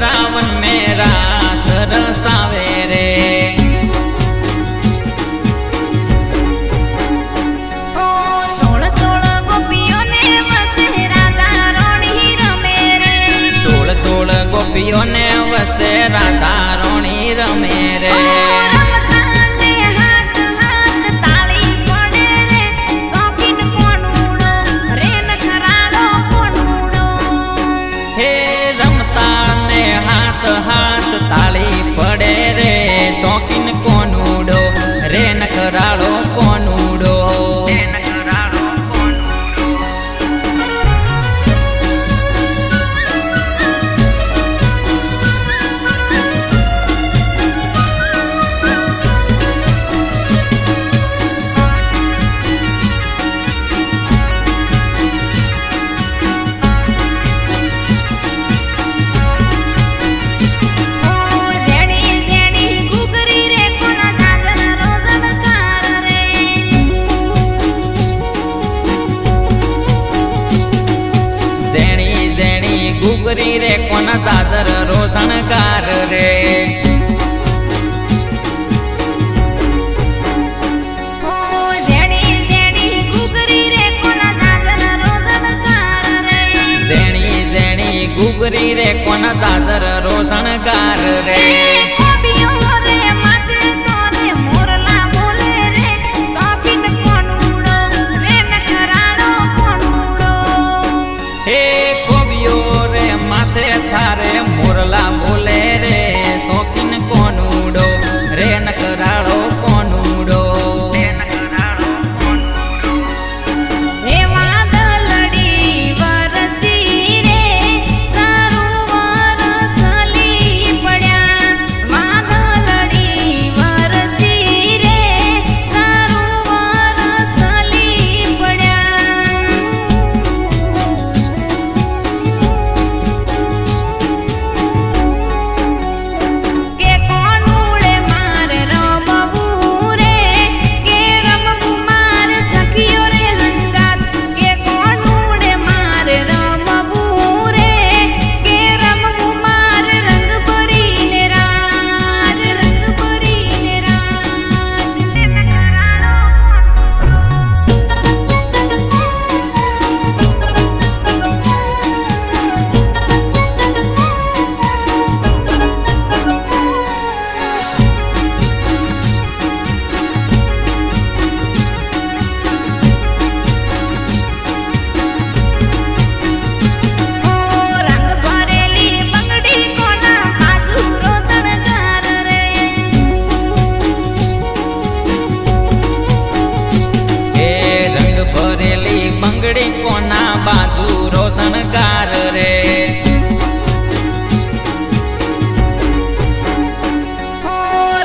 रावण मेरा सरसावे रे ओ 16 गोपियों ने वसे राधा रानी रमे रे 16 गोपियों ने वसे राधा रानी रमे रे हाथ ताली पड़े रे शौकीन कोनूडो रे नखराड़ो कोनूडो गुगरी रे कोना दादर रोशनकार रे ओ जेणी जेणी गुगरी रे कोना दादर रोशनकार रे जेणी जेणी गुगरी रे कोना दादर रोशनकार रे थारे मोरला बोले रे शौकीन कोनूडो रे नखराड़ो कोनूडो हे वादळड़ी वरसी रे सरोवर सली पड्या वादळड़ी वरसी रे सरोवर सली पड्या બંગડી કોના બાજુ રોશનકાર રે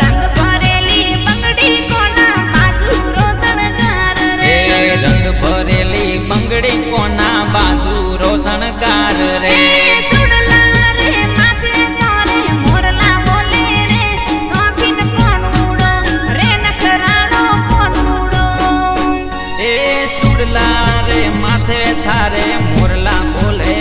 રંગ ભરેલી બંગડી કોના બાજુ રોશનકાર રે રંગ ભરેલી બંગડી કોના બાજુ રોશનકાર રે थारे मोरला बोले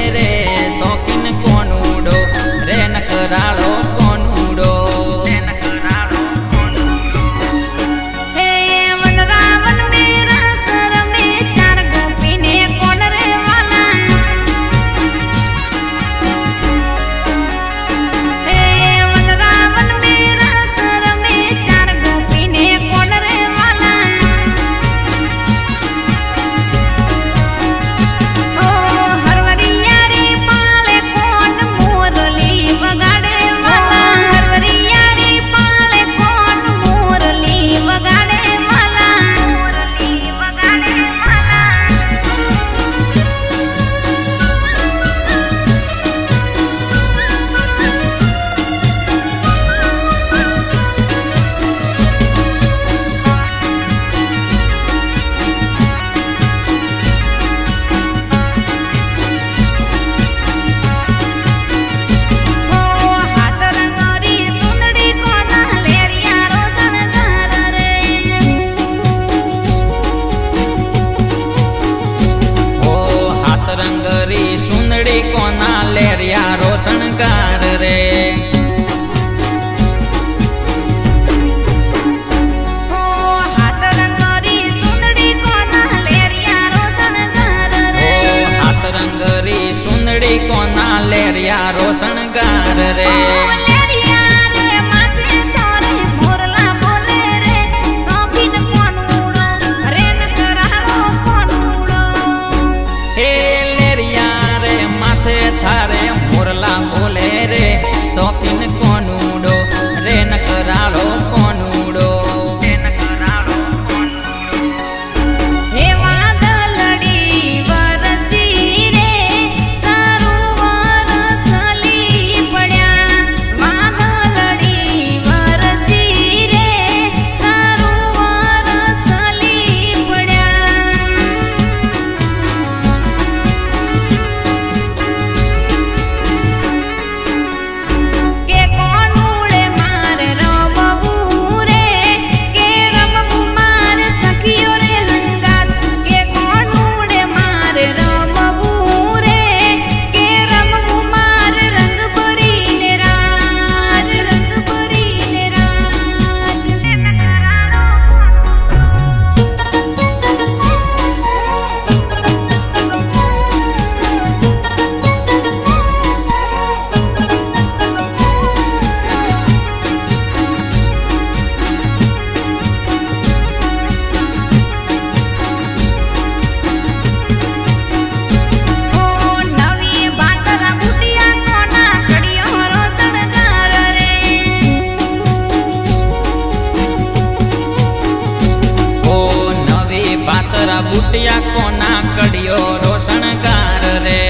પાતરા બુટિયા કોના કડિયો રોશણગાર રે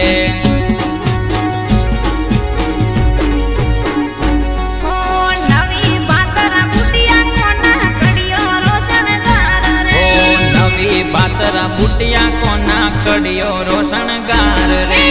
નવી પાતરા બુટિયા કોના કડિયો રોશણગાર રે નવી પાતરા બુટિયા કોના કડિયો રોશણગાર રે